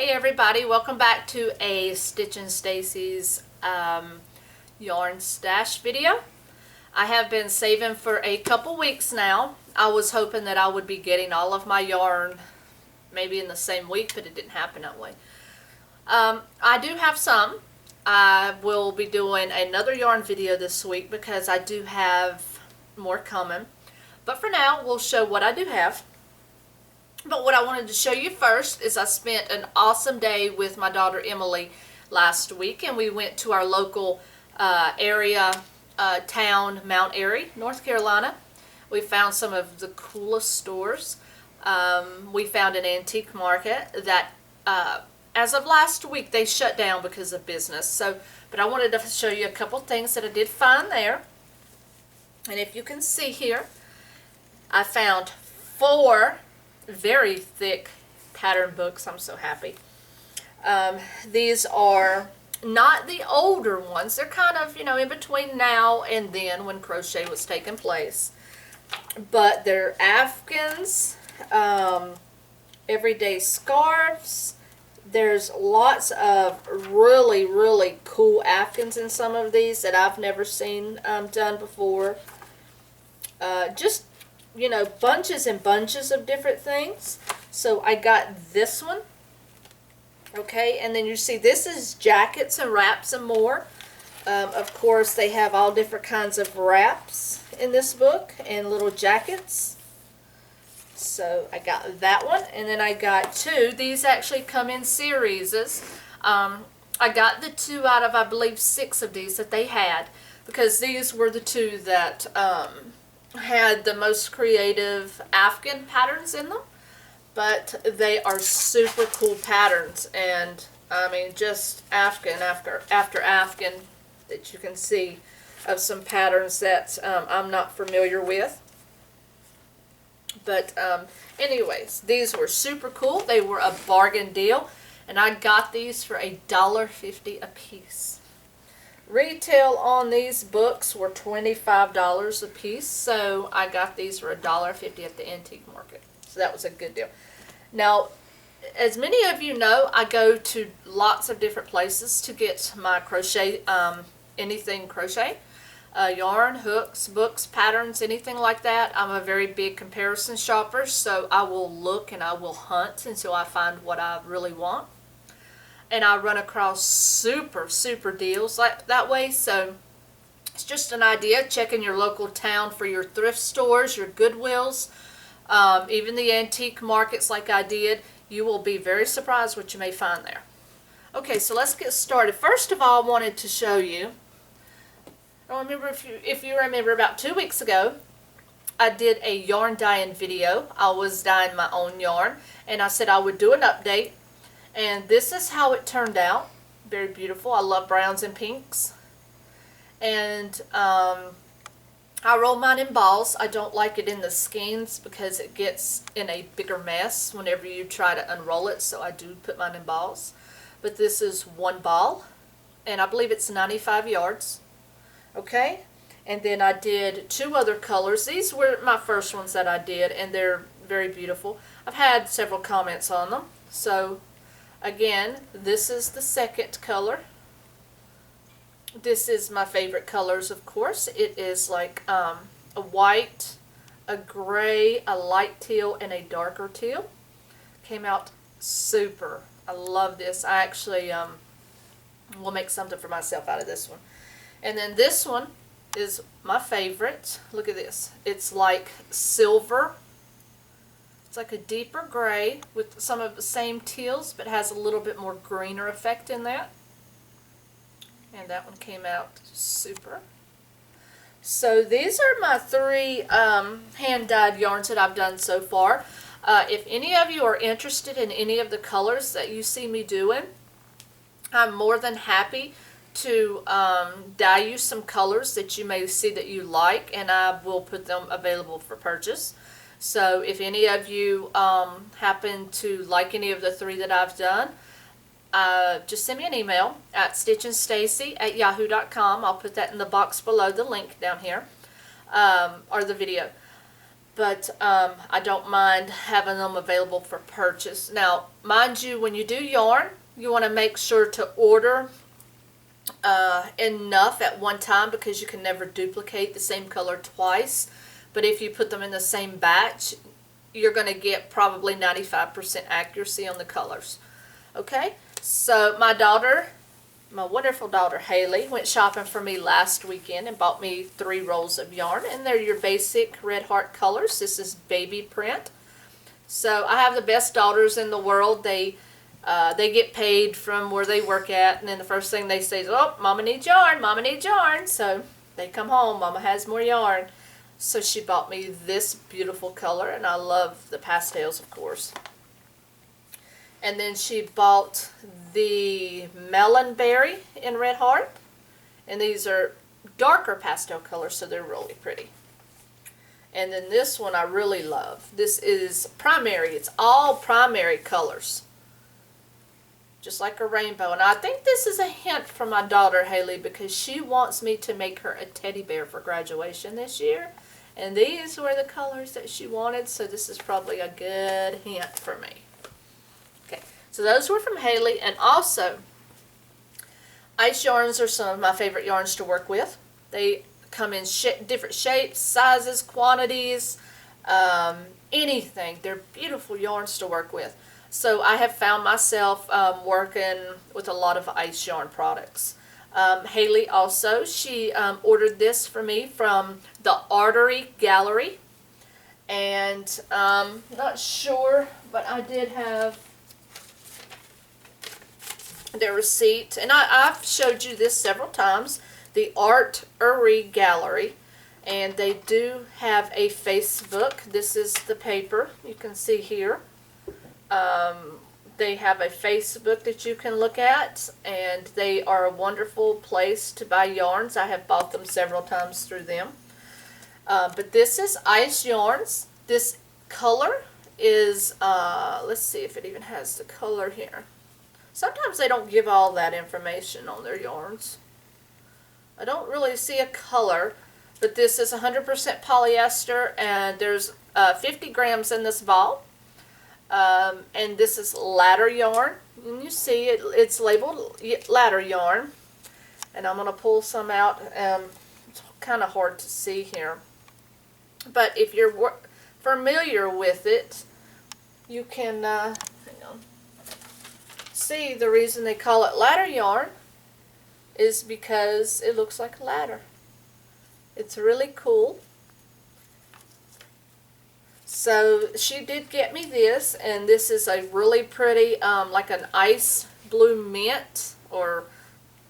Hey everybody, welcome back to a Stitchinstacy's yarn stash video. I have been saving for a couple weeks now. I was hoping that I would be getting all of my yarn maybe in the same week, but it didn't happen that way. I do have some. I will be doing another yarn video this week because I do have more coming. But for now, we'll show what I do have. But what I wanted to show you first is I spent an awesome day with my daughter Emily last week, and we went to our local town, Mount Airy, North Carolina. We found some of the coolest stores. We found an antique market that as of last week they shut down because of business. But I wanted to show you a couple things that I did find there. And if you can see here, I found 4 very thick pattern books. I'm so happy. These are not the older ones. They're kind of, you know, in between now and then when crochet was taking place. But they're Afghans, everyday scarves. There's lots of really, really cool Afghans in some of these that I've never seen done before. Just, you know, bunches and bunches of different things. So I got this one. Okay, and then you see this is jackets and wraps and more. Of course, they have all different kinds of wraps in this book and little jackets. So I got that one, and then I got 2. These actually come in series. I got the 2 out of, I believe, 6 of these that they had, because these were the 2 that had the most creative Afghan patterns in them. But they are super cool patterns, and I mean just Afghan after Afghan that you can see of some patterns that I'm not familiar with. But anyways, these were super cool. They were a bargain deal, and I got these for $1.50 a piece. Retail on these books were $25 a piece, so I got these for $1.50 at the antique market. So that was a good deal. Now, as many of you know, I go to lots of different places to get my crochet, anything crochet. Yarn, hooks, books, patterns, anything like that. I'm a very big comparison shopper, so I will look and I will hunt until I find what I really want. And I run across super, super deals like that way. So it's just an idea, checking your local town for your thrift stores, your Goodwills, even the antique markets like I did. You will be very surprised what you may find there. Okay, so let's get started. First of all, I wanted to show you, I don't remember if you remember, about 2 weeks ago, I did a yarn dyeing video. I was dyeing my own yarn, and I said I would do an update. And this is how it turned out. Very beautiful. I love browns and pinks. And I roll mine in balls. I don't like it in the skeins because it gets in a bigger mess whenever you try to unroll it. So I do put mine in balls. But this is 1 ball, and I believe it's 95 yards. Okay? And then I did 2 other colors. These were my first ones that I did, and they're very beautiful. I've had several comments on them. So again, this is the second color. This is my favorite colors, of course. It is like a white, a gray, a light teal, and a darker teal. Came out super. I love this. I actually will make something for myself out of this one. And then this one is my favorite. Look at this. It's like silver. It's like a deeper gray with some of the same teals, but has a little bit more greener effect in that. And that one came out super. So these are my 3 hand-dyed yarns that I've done so far. If any of you are interested in any of the colors that you see me doing, I'm more than happy to dye you some colors that you may see that you like, and I will put them available for purchase. So if any of you happen to like any of the 3 that I've done, just send me an email at stitchinstacy@yahoo.com. I'll put that in the box below, the link down here, or the video. but I don't mind having them available for purchase. Now, mind you, when you do yarn, you want to make sure to order enough at one time, because you can never duplicate the same color twice. But if you put them in the same batch, you're going to get probably 95% accuracy on the colors. Okay, so my wonderful daughter Haley went shopping for me last weekend and bought me 3 rolls of yarn, and they're your basic red heart colors. This is baby print. So I have the best daughters in the world. They get paid from where they work at, and then the first thing they say is, "Oh, Mama needs yarn, Mama needs yarn." So they come home, Mama has more yarn. So she bought me this beautiful color, and I love the pastels, of course. And then she bought the melon berry in red heart, and these are darker pastel colors, so they're really pretty. And then this one I really love. This is primary. It's all primary colors, just like a rainbow. And I think this is a hint from my daughter Haley, because she wants me to make her a teddy bear for graduation this year. And these were the colors that she wanted, so this is probably a good hint for me. Okay, so those were from Haley. And also, ice yarns are some of my favorite yarns to work with. They come in different shapes, sizes, quantities, anything. They're beautiful yarns to work with. So I have found myself working with a lot of ice yarn products. Haley also, she ordered this for me from the Artery Gallery, and not sure, but I did have their receipt, and I've showed you this several times, the Artery Gallery, and they do have a Facebook. This is the paper you can see here. They have a Facebook that you can look at, and they are a wonderful place to buy yarns. I have bought them several times through them. But this is ice yarns. This color is, let's see if it even has the color here. Sometimes they don't give all that information on their yarns. I don't really see a color, but this is 100% polyester, and there's 50 grams in this ball. And this is ladder yarn, and you see it's labeled ladder yarn, and I'm going to pull some out. It's kind of hard to see here, but if you're familiar with it, you can hang on. See, the reason they call it ladder yarn is because it looks like a ladder. It's really cool. So she did get me this, and this is a really pretty, like an ice blue mint or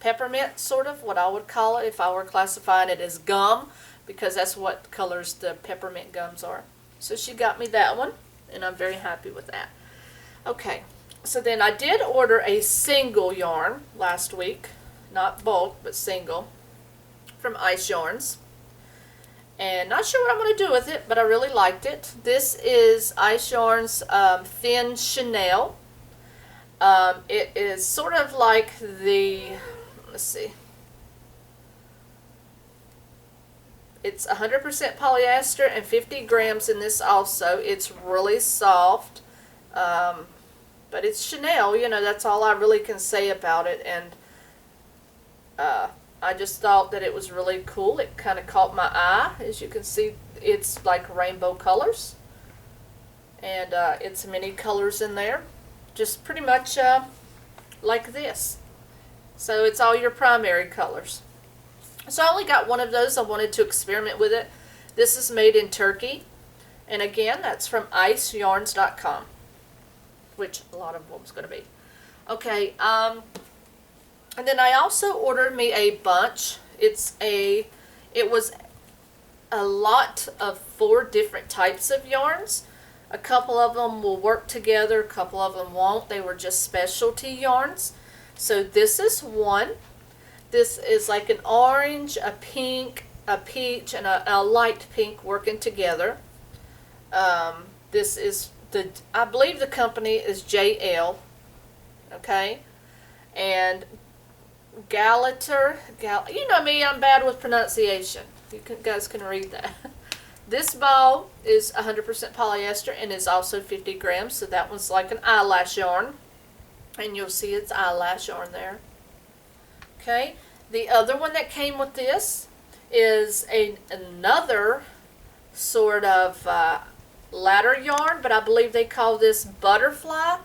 peppermint, sort of what I would call it if I were classifying it as gum, because that's what colors the peppermint gums are. So she got me that one, and I'm very happy with that. Okay, so then I did order a single yarn last week, not bulk, but single, from Ice Yarns. And not sure what I'm going to do with it, but I really liked it. This is Ice Yarns Thin Chanel. It is sort of like the, let's see, it's 100% polyester and 50 grams in this also. It's really soft, but it's Chanel, you know, that's all I really can say about it. And I just thought that it was really cool. It kind of caught my eye. As you can see, it's like rainbow colors. And it's many colors in there. Just pretty much like this. So it's all your primary colors. So I only got one of those. I wanted to experiment with it. This is made in Turkey. And again, that's from iceyarns.com. Which a lot of them's going to be. Okay, and then I also ordered me a bunch. It was a lot of 4 different types of yarns. A couple of them will work together, a couple of them won't. They were just specialty yarns. So this is one. This is like an orange, a pink, a peach, and a light pink working together. This is I believe the company is JL. Okay, and you know me, I'm bad with pronunciation. You guys can read that. This ball is 100% polyester and is also 50 grams, so that one's like an eyelash yarn. And you'll see it's eyelash yarn there. Okay, the other one that came with this is another sort of ladder yarn, but I believe they call this butterfly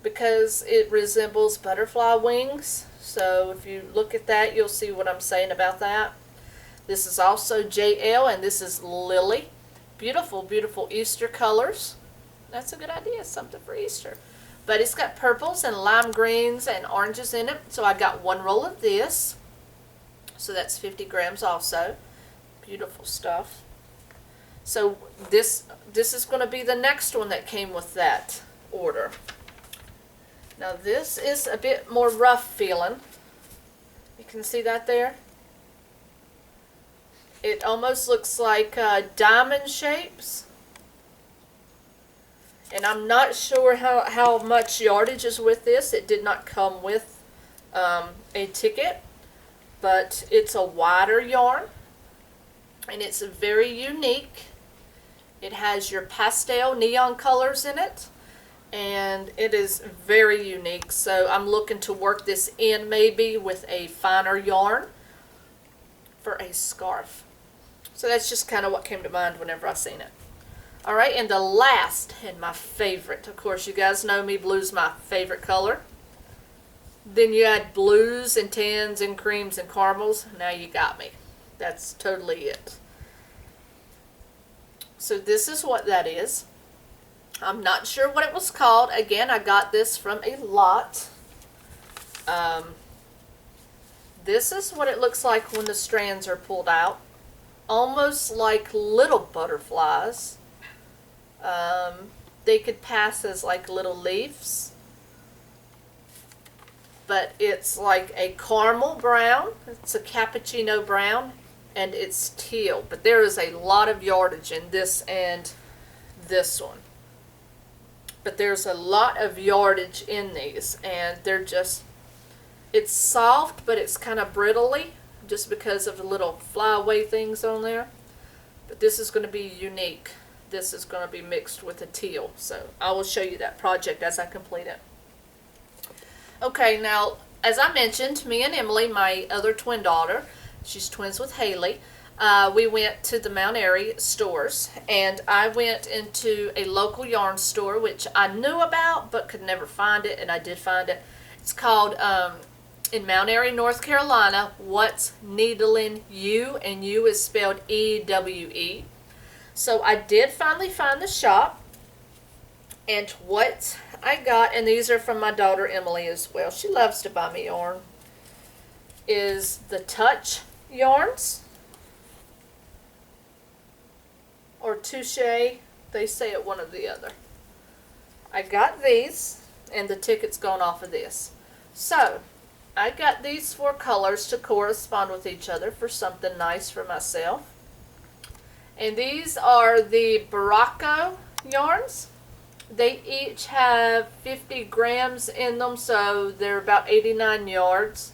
because it resembles butterfly wings. So if you look at that, you'll see what I'm saying about that. This is also JL, and this is Lily. Beautiful, beautiful Easter colors. That's a good idea, something for Easter. But it's got purples and lime greens and oranges in it. So I got one roll of this. So that's 50 grams also. Beautiful stuff. So this is going to be the next one that came with that order. Now this is a bit more rough feeling. You can see that there? It almost looks like diamond shapes. And I'm not sure how much yardage is with this. It did not come with a ticket, but it's a wider yarn. And it's very unique. It has your pastel neon colors in it. And it is very unique. So I'm looking to work this in maybe with a finer yarn for a scarf. So that's just kind of what came to mind whenever I seen it. Alright, and the last and my favorite, of course you guys know me, blue's my favorite color. Then you add blues and tans and creams and caramels. Now you got me. That's totally it. So this is what that is. I'm not sure what it was called. Again, I got this from a lot. This is what it looks like when the strands are pulled out. Almost like little butterflies. They could pass as like little leaves. But it's like a caramel brown. It's a cappuccino brown. And it's teal. But there is a lot of yardage in this and this one. But there's a lot of yardage in these, and they're just, it's soft, but it's kind of brittly, just because of the little flyaway things on there. But this is going to be unique. This is going to be mixed with a teal, so I will show you that project as I complete it. Okay, now, as I mentioned, me and Emily, my other twin daughter, she's twins with Haley, we went to the Mount Airy stores, and I went into a local yarn store, which I knew about, but could never find it, and I did find it. It's called, in Mount Airy, North Carolina, What's Needling You, and You is spelled E-W-E. So I did finally find the shop, and what I got, and these are from my daughter Emily as well, she loves to buy me yarn, is the Touch yarns. Or Touche, they say it one or the other. I got these, and the ticket's gone off of this. So, I got these 4 colors to correspond with each other for something nice for myself. And these are the Baracco yarns. They each have 50 grams in them, so they're about 89 yards.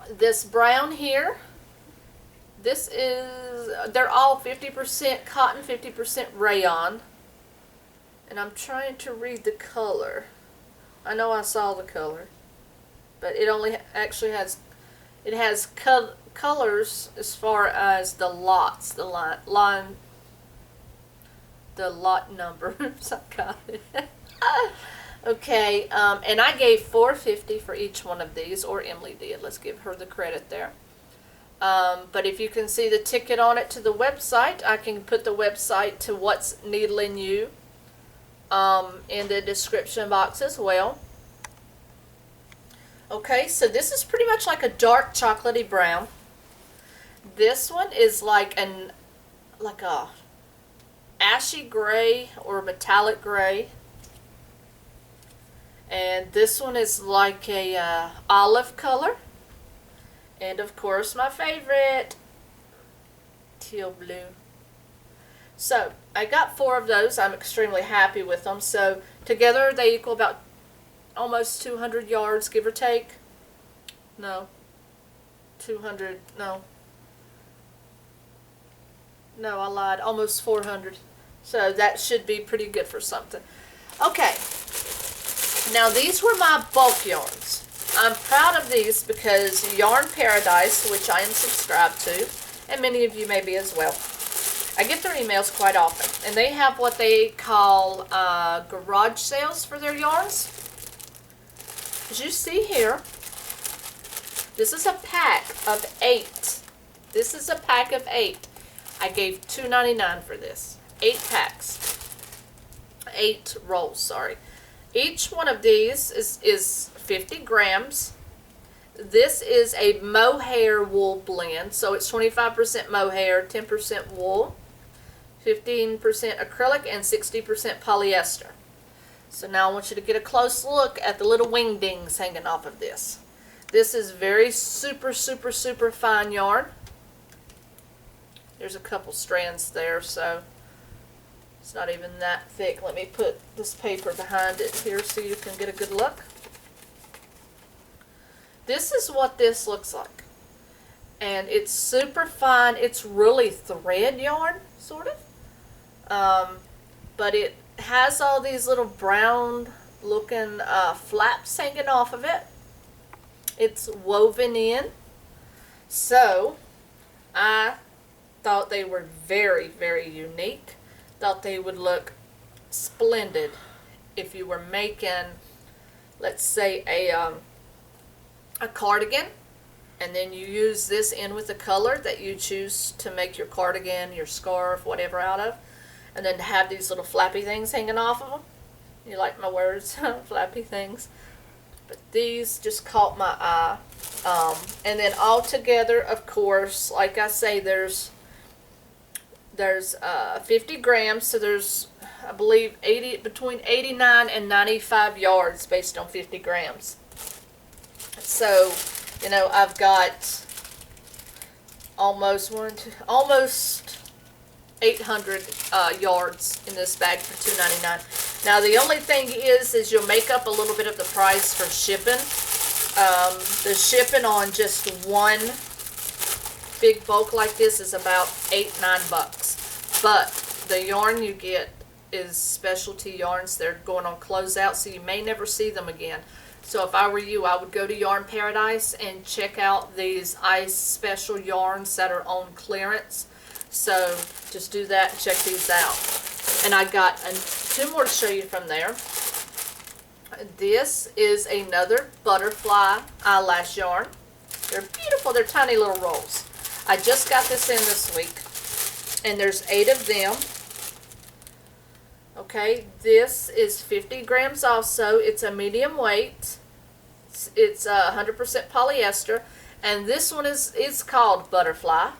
This brown here, this is, they're all 50% cotton, 50% rayon. And I'm trying to read the color. I know I saw the color, but it only actually has, it has colors as far as the lots, the line, the lot numbers. I got it. Okay, and I gave $4.50 for each one of these, or Emily did. Let's give her the credit there. But if you can see the ticket on it to the website, I can put the website to What's Needling You in the description box as well. Okay, so this is pretty much like a dark chocolatey brown. This one is like a ashy gray or metallic gray. And this one is like a olive color. And of course my favorite, teal blue. So I got 4 of those. I'm extremely happy with them. So together they equal about almost 200 yards, give or take. No. 200, no. No, I lied. Almost 400. So that should be pretty good for something. Okay. Now these were my bulk yarns. I'm proud of these because Yarn Paradise, which I am subscribed to, and many of you may be as well, I get their emails quite often, and they have what they call garage sales for their yarns. As you see here, this is a pack of 8. This is a pack of 8. I gave $2.99 for this. 8 packs. 8 rolls, sorry. Each one of these is 50 grams. This is a mohair wool blend, so it's 25% mohair, 10% wool, 15% acrylic, and 60% polyester. So now I want you to get a close look at the little wingdings hanging off of this. This is very super fine yarn. There's a couple strands there, so it's not even that thick. Let me put this paper behind it here so you can get a good look. This is what this looks like. And it's super fine. It's really thread yarn, sort of. But it has all these little brown looking flaps hanging off of it. It's woven in. So I thought they were very unique. Thought they would look splendid if you were making, let's say, a cardigan, and then you use this in with the color that you choose to make your cardigan, your scarf, whatever out of, and then have these little flappy things hanging off of them. You like my words? Flappy things. But these just caught my eye. And then all together, of course, like I say, there's 50 grams, so there's, I believe, between 89 and 95 yards based on 50 grams. So, you know, I've got almost 800 yards in this bag for $2.99. Now the only thing is you'll make up a little bit of the price for shipping. The shipping on just one big bulk like this is about $8-9 bucks. But the yarn you get is specialty yarns. They're going on closeout, so you may never see them again. So if I were you, I would go to Yarn Paradise and check out these ice special yarns that are on clearance. So just do that and check these out. And I got two more to show you from there. This is another butterfly eyelash yarn. They're beautiful. They're tiny little rolls. I just got this in this week. And there's 8 of them. Okay, this is 50 grams also. It's a medium weight. It's 100% polyester. And this one is called Butterfly.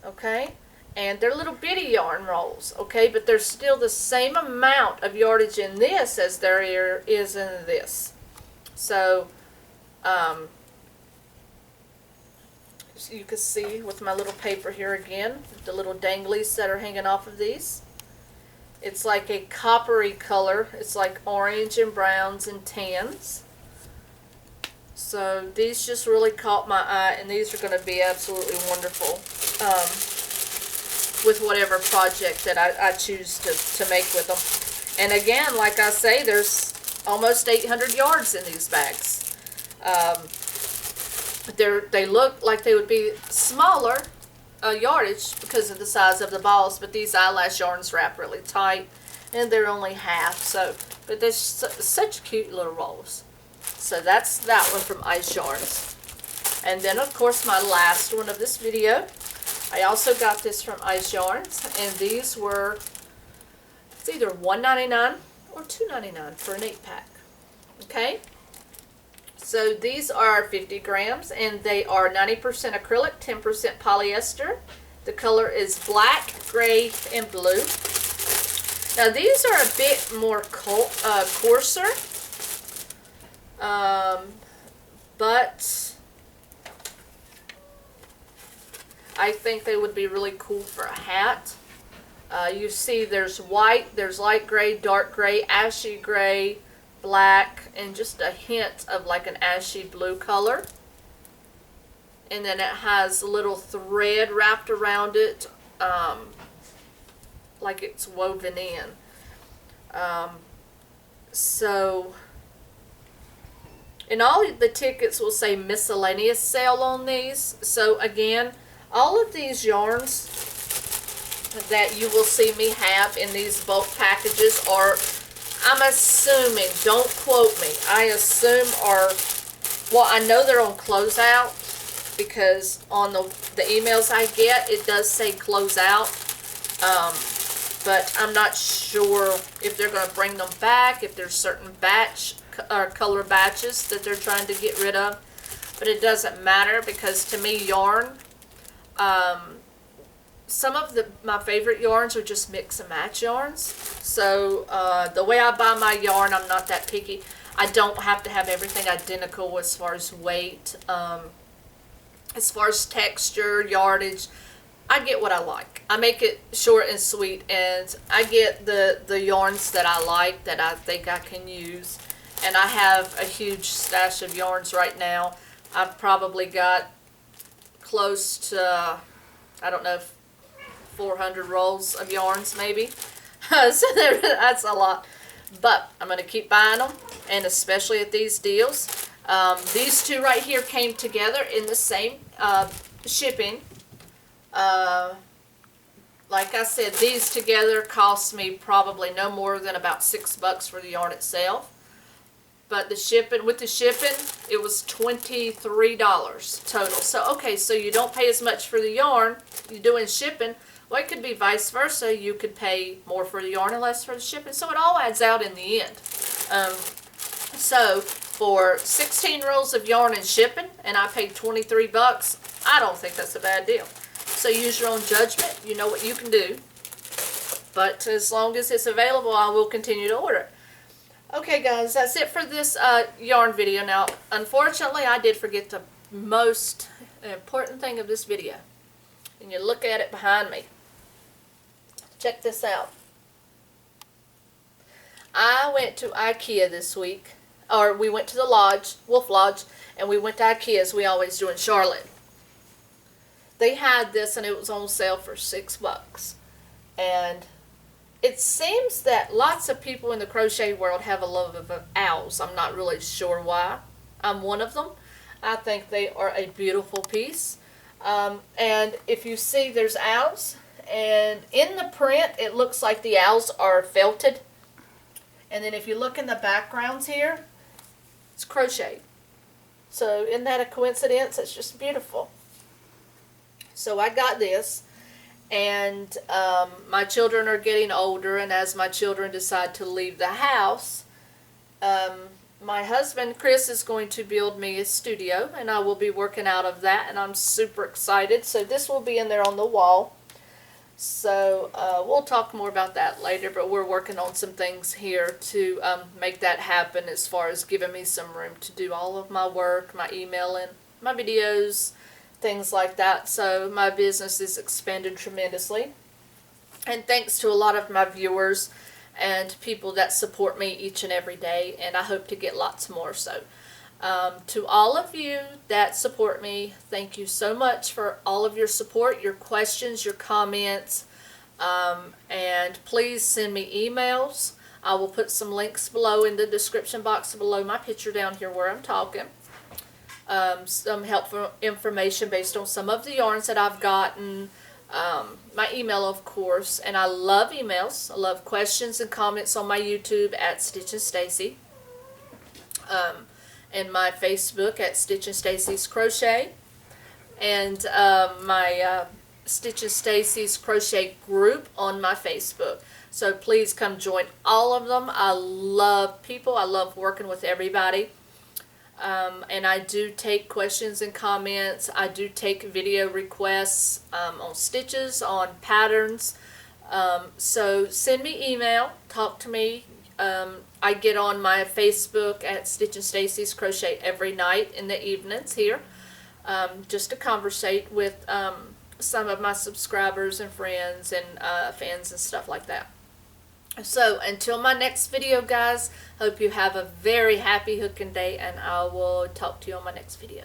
Okay, and they're little bitty yarn rolls. Okay, but there's still the same amount of yardage in this as there is in this. So, you can see with my little paper here again, the little danglies that are hanging off of these. It's like a coppery color. It's like orange and browns and tans. So these just really caught my eye, and these are going to be absolutely wonderful with whatever project that I choose to make with them. And again, like I say, there's almost 800 yards in these bags. They look like they would be smaller yardage because of the size of the balls, but these eyelash yarns wrap really tight, and they're only half. So, but they're such cute little rolls. So that's that one from Ice Yarns. And then, of course, my last one of this video. I also got this from Ice Yarns, and these were, it's either $1.99 or $2.99 for an 8-pack. Okay? So these are 50 grams, and they are 90% acrylic, 10% polyester. The color is black, gray, and blue. Now these are a bit more coarser, but I think they would be really cool for a hat. You see there's white, there's light gray, dark gray, ashy gray, black, and just a hint of like an ashy blue color. and then it has a little thread wrapped around it, like it's woven in. So, and all the tickets will say miscellaneous sale on these. So again, all of these yarns that you will see me have in these bulk packages are, I'm assuming, don't quote me, I assume are, well, I know they're on closeout because on the emails I get, it does say closeout. But I'm not sure if they're going to bring them back, if there's certain batch or color batches that they're trying to get rid of. But it doesn't matter because to me, yarn, some of my favorite yarns are just mix and match yarns. So the way I buy my yarn, I'm not that picky. I don't have to have everything identical as far as weight, as far as texture, yardage. I get what I like. I make it short and sweet, and I get the yarns that I like, that I think I can use. And I have a huge stash of yarns right now. I've probably got close to, I don't know, 400 rolls of yarns maybe. So that's a lot. But I'm going to keep buying them, and especially at these deals. These two right here came together in the same shipping. Like I said, these together cost me probably no more than about $6 for the yarn itself. But the shipping, with the shipping, it was $23 total. So, okay, so you don't pay as much for the yarn you're doing shipping. Well, it could be vice versa. You could pay more for the yarn and less for the shipping. So it all adds out in the end. So for 16 rolls of yarn and shipping, and I paid $23, I don't think that's a bad deal. So use your own judgment. You know what you can do. But as long as it's available, I will continue to order it. Okay, guys, that's it for this yarn video. Now, unfortunately, I did forget the most important thing of this video. And you look at it behind me. Check this out. I went to IKEA this week, or we went to the lodge, Wolf Lodge, and we went to IKEA as we always do in Charlotte. They had this, and it was on sale for $6. And it seems that lots of people in the crochet world have a love of owls. I'm not really sure why. I'm one of them. I think they are a beautiful piece. And if you see, there's owls. And in the print, it looks like the owls are felted. And then if you look in the backgrounds here, it's crocheted. So isn't that a coincidence? It's just beautiful. So I got this. And my children are getting older, and as my children decide to leave the house, my husband, Chris, is going to build me a studio, and I will be working out of that, and I'm super excited. So this will be in there on the wall. So we'll talk more about that later, but we're working on some things here to make that happen as far as giving me some room to do all of my work, my emailing, my videos, things like that. So my business is expanded tremendously, and thanks to a lot of my viewers and people that support me each and every day, and I hope to get lots more. So to all of you that support me, thank you so much for all of your support, your questions, your comments, and please send me emails. I will put some links below in the description box below my picture down here where I'm talking. Some helpful information based on some of the yarns that I've gotten, my email, of course, and I love emails. I love questions and comments on my YouTube at Stitchinstacy, and my Facebook at Stitchinstacy's Crochet, and my Stitchinstacy's Crochet group on my Facebook. So please come join all of them. I love people. I love working with everybody. And I do take questions and comments. I do take video requests on stitches, on patterns. So send me email, talk to me. I get on my Facebook at Stitchinstacy's Crochet every night in the evenings here, just to conversate with some of my subscribers and friends and fans and stuff like that. So until my next video, guys, hope you have a very happy hooking day, and I will talk to you on my next video.